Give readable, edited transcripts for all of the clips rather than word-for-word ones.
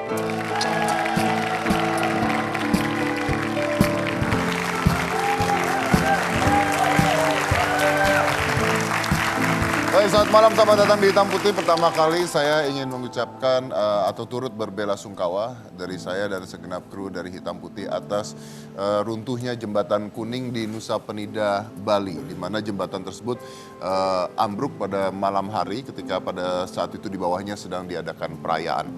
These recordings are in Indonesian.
Baik, selamat malam, selamat datang di Hitam Putih. Pertama kali saya ingin mengucapkan atau turut berbela-sungkawa dari saya dan segenap kru dari Hitam Putih atas runtuhnya jembatan kuning di Nusa Penida, Bali. Di mana jembatan tersebut ambruk pada malam hari ketika pada saat itu di bawahnya sedang diadakan perayaan.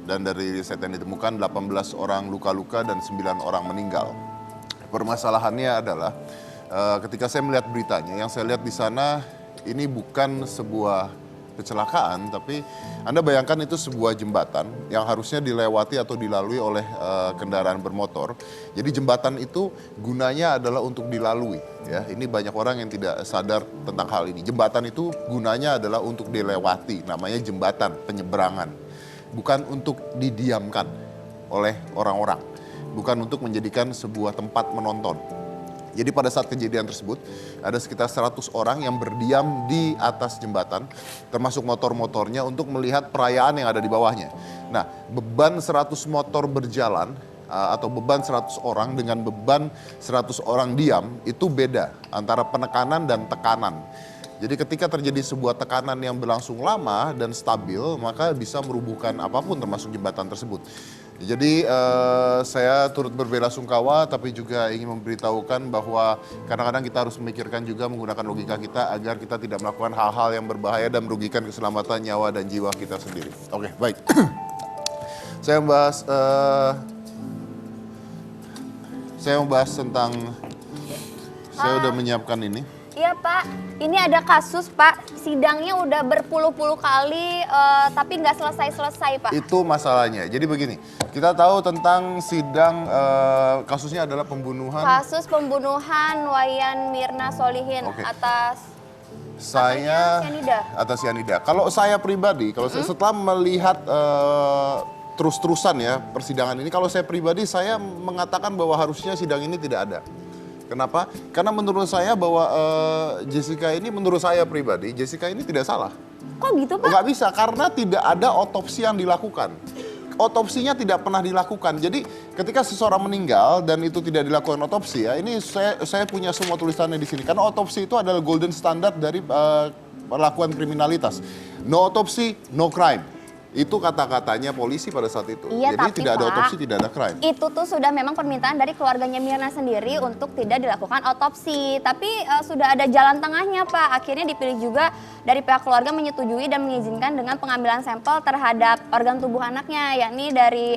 Dan dari riset yang ditemukan 18 orang luka-luka dan 9 orang meninggal. Permasalahannya adalah ketika saya melihat beritanya, yang saya lihat di sana ini bukan sebuah kecelakaan, tapi Anda bayangkan itu sebuah jembatan yang harusnya dilewati atau dilalui oleh kendaraan bermotor. Jadi jembatan itu gunanya adalah untuk dilalui. Ya, ini banyak orang yang tidak sadar tentang hal ini. Jembatan itu gunanya adalah untuk dilewati, namanya jembatan penyeberangan. Bukan untuk didiamkan oleh orang-orang, bukan untuk menjadikan sebuah tempat menonton. Jadi pada saat kejadian tersebut, ada sekitar 100 orang yang berdiam di atas jembatan, termasuk motor-motornya untuk melihat perayaan yang ada di bawahnya. Nah, beban 100 motor berjalan, atau beban 100 orang dengan beban 100 orang diam, itu beda antara penekanan dan tekanan. Jadi ketika terjadi sebuah tekanan yang berlangsung lama dan stabil, maka bisa merubuhkan apapun termasuk jembatan tersebut. Jadi saya turut berbela-sungkawa, tapi juga ingin memberitahukan bahwa kadang-kadang kita harus memikirkan juga menggunakan logika kita agar kita tidak melakukan hal-hal yang berbahaya dan merugikan keselamatan nyawa dan jiwa kita sendiri. Oke, baik. Saya membahas tentang, saya udah menyiapkan ini. Iya Pak, ini ada kasus Pak, sidangnya udah berpuluh-puluh kali tapi nggak selesai-selesai Pak. Itu masalahnya, jadi begini, kita tahu tentang sidang kasusnya adalah pembunuhan. Kasus pembunuhan Wayan Mirna Solihin atas cyanida. Kalau saya pribadi, kalau saya setelah melihat terus-terusan ya persidangan ini, kalau saya pribadi saya mengatakan bahwa harusnya sidang ini tidak ada. Kenapa? Karena menurut saya bahwa Jessica ini, menurut saya pribadi, Jessica ini tidak salah. Kok gitu Pak? Nggak bisa, karena tidak ada otopsi yang dilakukan. Otopsinya tidak pernah dilakukan. Jadi ketika seseorang meninggal dan itu tidak dilakukan otopsi, ya ini saya punya semua tulisannya di sini. Karena otopsi itu adalah golden standard dari perlakuan kriminalitas. No otopsi, no crime. Itu kata-katanya polisi pada saat itu. Iya, jadi tapi tidak ada Pak, otopsi, tidak ada crime. Itu tuh sudah memang permintaan dari keluarganya Mirna sendiri untuk tidak dilakukan otopsi. Tapi sudah ada jalan tengahnya Pak. Akhirnya dipilih juga dari pihak keluarga menyetujui dan mengizinkan dengan pengambilan sampel terhadap organ tubuh anaknya, yakni dari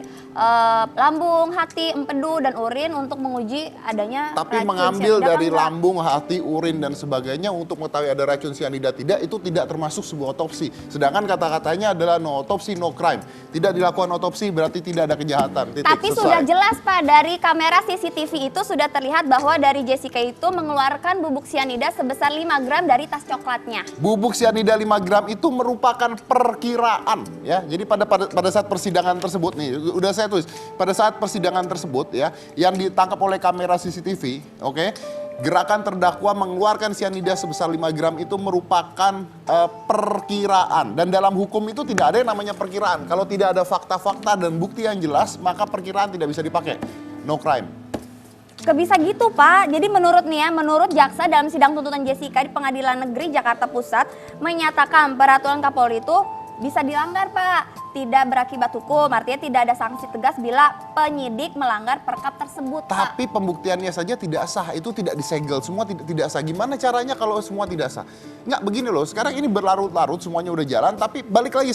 lambung, hati, empedu, dan urin untuk menguji adanya tapi racun mengambil cyanida dari enggak. lambung, hati, urin, dan sebagainya untuk mengetahui ada racun cyanida tidak, itu tidak termasuk sebuah otopsi. Sedangkan kata-katanya adalah no otopsi, no crime. Tidak dilakukan otopsi berarti tidak ada kejahatan. Titik, Tapi selesai. sudah jelas Pak, dari kamera CCTV itu sudah terlihat bahwa dari Jessica itu mengeluarkan bubuk cyanida sebesar 5 gram dari tas coklatnya. Bubuk cyanida 5 gram itu merupakan perkiraan ya. Jadi pada saat persidangan tersebut nih, udah saya tulis, pada saat persidangan tersebut ya, yang ditangkap oleh kamera CCTV, oke, gerakan terdakwa mengeluarkan cyanida sebesar 5 gram itu merupakan perkiraan. Dan dalam hukum itu tidak ada yang namanya perkiraan. Kalau tidak ada fakta-fakta dan bukti yang jelas, maka perkiraan tidak bisa dipakai. No crime. Bisa gitu Pak, jadi menurut jaksa dalam sidang tuntutan Jessica di Pengadilan Negeri Jakarta Pusat menyatakan peraturan Kapolri itu bisa dilanggar Pak. Tidak berakibat hukum, artinya tidak ada sanksi tegas bila penyidik melanggar perkap tersebut Pak. Tapi pembuktiannya saja tidak sah, itu tidak disegel, semua tidak sah. Gimana caranya kalau semua tidak sah? Nggak, begini loh, sekarang ini berlarut-larut, semuanya udah jalan, tapi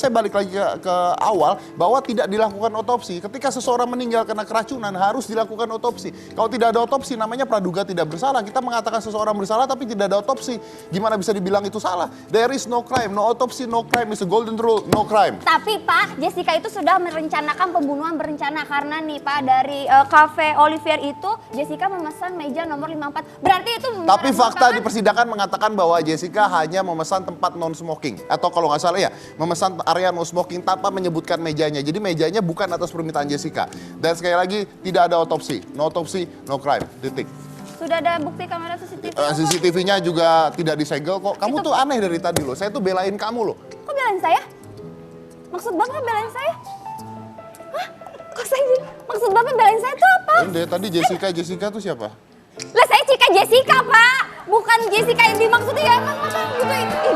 saya balik lagi ke awal, bahwa tidak dilakukan otopsi. Ketika seseorang meninggal karena keracunan, harus dilakukan otopsi. Kalau tidak ada otopsi, namanya praduga tidak bersalah. Kita mengatakan seseorang bersalah, tapi tidak ada otopsi. Gimana bisa dibilang itu salah? There is no crime, no autopsy, no crime, is a golden rule, no crime. Tapi Pak, Jessica itu sudah merencanakan pembunuhan berencana karena nih Pak, dari Cafe Olivier itu Jessica memesan meja nomor 54. Berarti itu tapi fakta di persidangan mengatakan bahwa Jessica hanya memesan tempat non smoking, atau kalau nggak salah ya, memesan area non smoking tanpa menyebutkan mejanya. Jadi mejanya bukan atas permintaan Jessica. Dan sekali lagi tidak ada otopsi, no crime, titik. Sudah ada bukti kamera CCTV. CCTV-nya juga tidak disegel kok. Kamu tuh aneh dari tadi loh. Saya tuh belain kamu loh. Kok belain saya? Maksud Bapak belain saya? Hah? maksud Bapak belain saya itu apa? Dari tadi Jessica tuh siapa? Lah saya Cika Jessica, Pak. Bukan Jessica yang dimaksud ya. Masa gitu itu.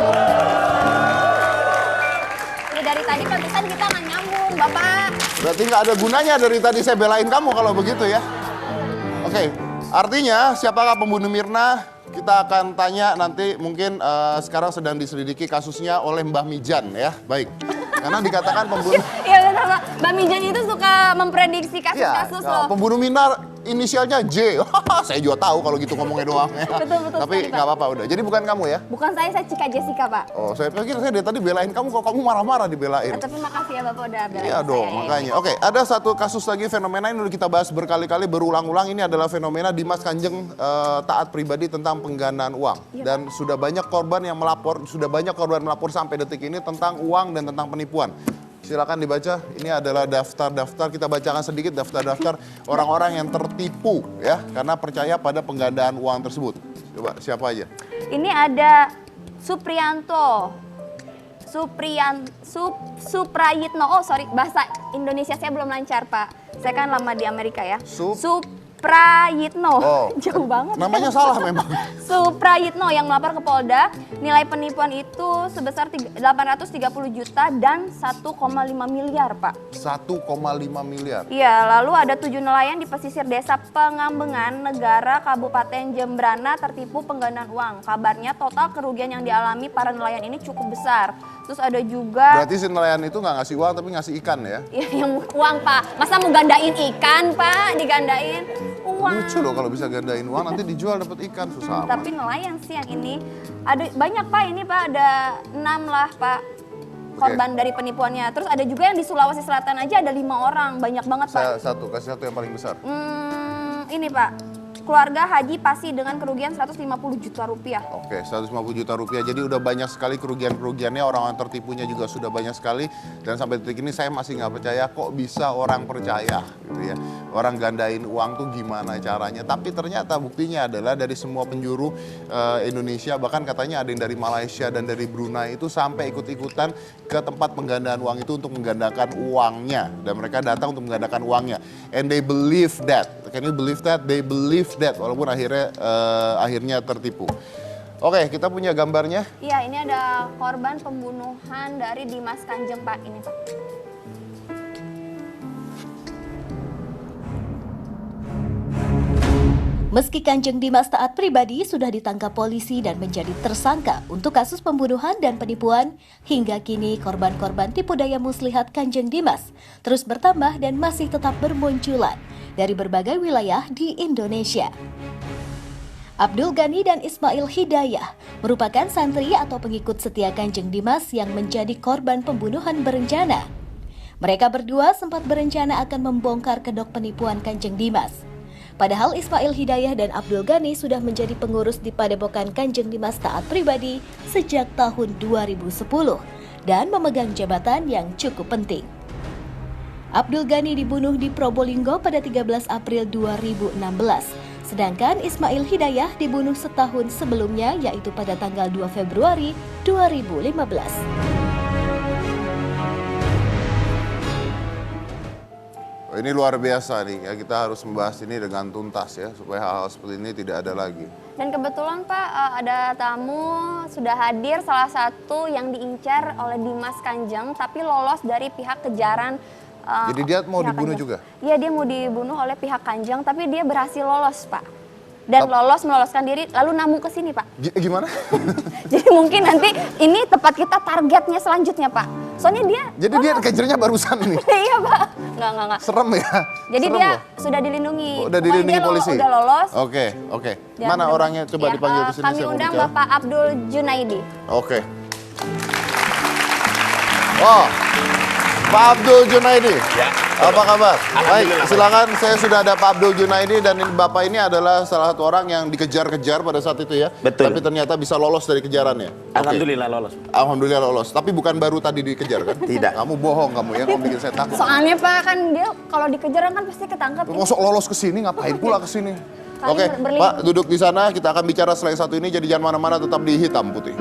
Ya dari tadi pantesan kita nggak nyambung, Bapak. Berarti nggak ada gunanya dari tadi saya belain kamu kalau begitu ya. Oke, artinya siapakah pembunuh Mirna? Kita akan tanya nanti mungkin sekarang sedang diselidiki kasusnya oleh Mbah Mijan ya. Baik, karena dikatakan pembunuh... Iya benar, Pak. Mbak Mijan itu suka memprediksi kasus-kasus loh. Pembunuh Mirna inisialnya J. Saya juga tahu kalau gitu ngomongnya doang ya. Betul, Tapi sekali, nggak apa-apa udah. Jadi bukan kamu ya? Bukan saya Cika Jessica, Pak. Oh, saya pikir saya dari tadi belain kamu kok kamu marah-marah dibelain. Tapi makasih ya Bapak udah belain Iya saya, dong, ya. makanya. Oke, ada satu kasus lagi fenomena ini udah kita bahas berkali-kali berulang-ulang. Ini adalah fenomena Dimas Kanjeng taat pribadi tentang penggandaan uang. Dan sudah banyak korban yang melapor, sampai detik ini tentang uang dan tentang penipuan. Silakan dibaca. Ini adalah daftar-daftar, kita bacakan sedikit daftar-daftar orang-orang yang tertipu ya karena percaya pada penggandaan uang tersebut. Coba siapa aja? Ini ada Suprayitno. Oh sorry, bahasa Indonesia saya belum lancar Pak. Saya kan lama di Amerika ya. Suprayitno. Oh, Jauh banget. namanya salah memang. Suprayitno yang melapor ke Polda. Nilai penipuan itu sebesar 830 juta dan 1,5 miliar Pak. 1,5 miliar. Iya, lalu ada 7 nelayan di pesisir desa Pengambengan, Negara, Kabupaten Jembrana tertipu penggandaan uang. Kabarnya total kerugian yang dialami para nelayan ini cukup besar. Terus ada juga... Berarti si nelayan itu nggak ngasih uang tapi ngasih ikan ya? Ya, yang uang Pak. Masa mau gandain ikan Pak? Digandain uang. Lucu loh kalau bisa gandain uang nanti dijual dapat ikan, susah amat. Tapi nelayan sih yang ini. Ada banyak Pak, ini Pak ada 6 lah Pak. Korban dari penipuannya. Terus ada juga yang di Sulawesi Selatan aja ada 5 orang. Banyak banget Pak. Kasih satu yang paling besar. Ini Pak, keluarga Haji Pasi dengan kerugian 150 juta rupiah. Oke, 150 juta rupiah. Jadi udah banyak sekali kerugian-kerugiannya, orang-orang tertipunya juga sudah banyak sekali. Dan sampai detik ini saya masih nggak percaya kok bisa orang percaya gitu ya. Orang gandain uang tuh gimana caranya. Tapi ternyata buktinya adalah dari semua penjuru Indonesia, bahkan katanya ada yang dari Malaysia dan dari Brunei itu sampai ikut-ikutan ke tempat penggandaan uang itu untuk menggandakan uangnya. Dan mereka datang untuk menggandakan uangnya. And they believe that. Can you believe that? They believe that. Walaupun akhirnya tertipu. Oke, kita punya gambarnya. Iya, ini ada korban pembunuhan dari Dimas Kanjeng Pak. Ini Pak. Meski Kanjeng Dimas taat pribadi sudah ditangkap polisi dan menjadi tersangka untuk kasus pembunuhan dan penipuan, hingga kini korban-korban tipu daya muslihat Kanjeng Dimas terus bertambah dan masih tetap bermunculan dari berbagai wilayah di Indonesia. Abdul Ghani dan Ismail Hidayah merupakan santri atau pengikut setia Kanjeng Dimas yang menjadi korban pembunuhan berencana. Mereka berdua sempat berencana akan membongkar kedok penipuan Kanjeng Dimas. Padahal Ismail Hidayah dan Abdul Ghani sudah menjadi pengurus di Padepokan Kanjeng Dimas taat pribadi sejak tahun 2010 dan memegang jabatan yang cukup penting. Abdul Ghani dibunuh di Probolinggo pada 13 April 2016, sedangkan Ismail Hidayah dibunuh setahun sebelumnya yaitu pada tanggal 2 Februari 2015. Ini luar biasa nih ya, kita harus membahas ini dengan tuntas ya supaya hal-hal seperti ini tidak ada lagi. Dan kebetulan Pak ada tamu sudah hadir, salah satu yang diincar oleh Dimas Kanjeng tapi lolos dari pihak kejaran. Jadi dia mau pihak dibunuh Kanjeng. juga? Iya, dia mau dibunuh oleh pihak Kanjeng tapi dia berhasil lolos Pak. Dan meloloskan diri lalu namu ke sini Pak. Gimana? Jadi mungkin nanti ini tempat kita targetnya selanjutnya Pak. Soalnya dia... Jadi dia kejarnya barusan nih? Iya Pak. Enggak. Serem ya? Jadi Serem dia loh. sudah dilindungi. Oh, udah dilindungi polisi? Udah lolos. Oke. Mana orangnya? Coba Ya, dipanggil ke sini. kami saya mau undang bicara. Bapak Abdul Junaidi. Oke. Oh, Pak Abdul Junaidi. Ya. Apa kabar? Baik, Alhamdulillah. silakan. Saya sudah ada Pak Abdul Junaidi dan Bapak ini adalah salah satu orang yang dikejar-kejar pada saat itu ya. Betul. Tapi ternyata bisa lolos dari kejarannya. Oke. Alhamdulillah lolos. Alhamdulillah lolos. Tapi bukan baru tadi dikejar kan? Tidak. Kamu bohong kamu ya, kamu bikin saya takut. Soalnya Pak kan dia kalau dikejar kan pasti ketangkep. Masuk lolos ke sini, ngapain pula ke sini? Kali Oke, berlindung. Pak duduk di sana. Kita akan bicara selain satu ini. Jadi jangan mana-mana, tetap di Hitam Putih.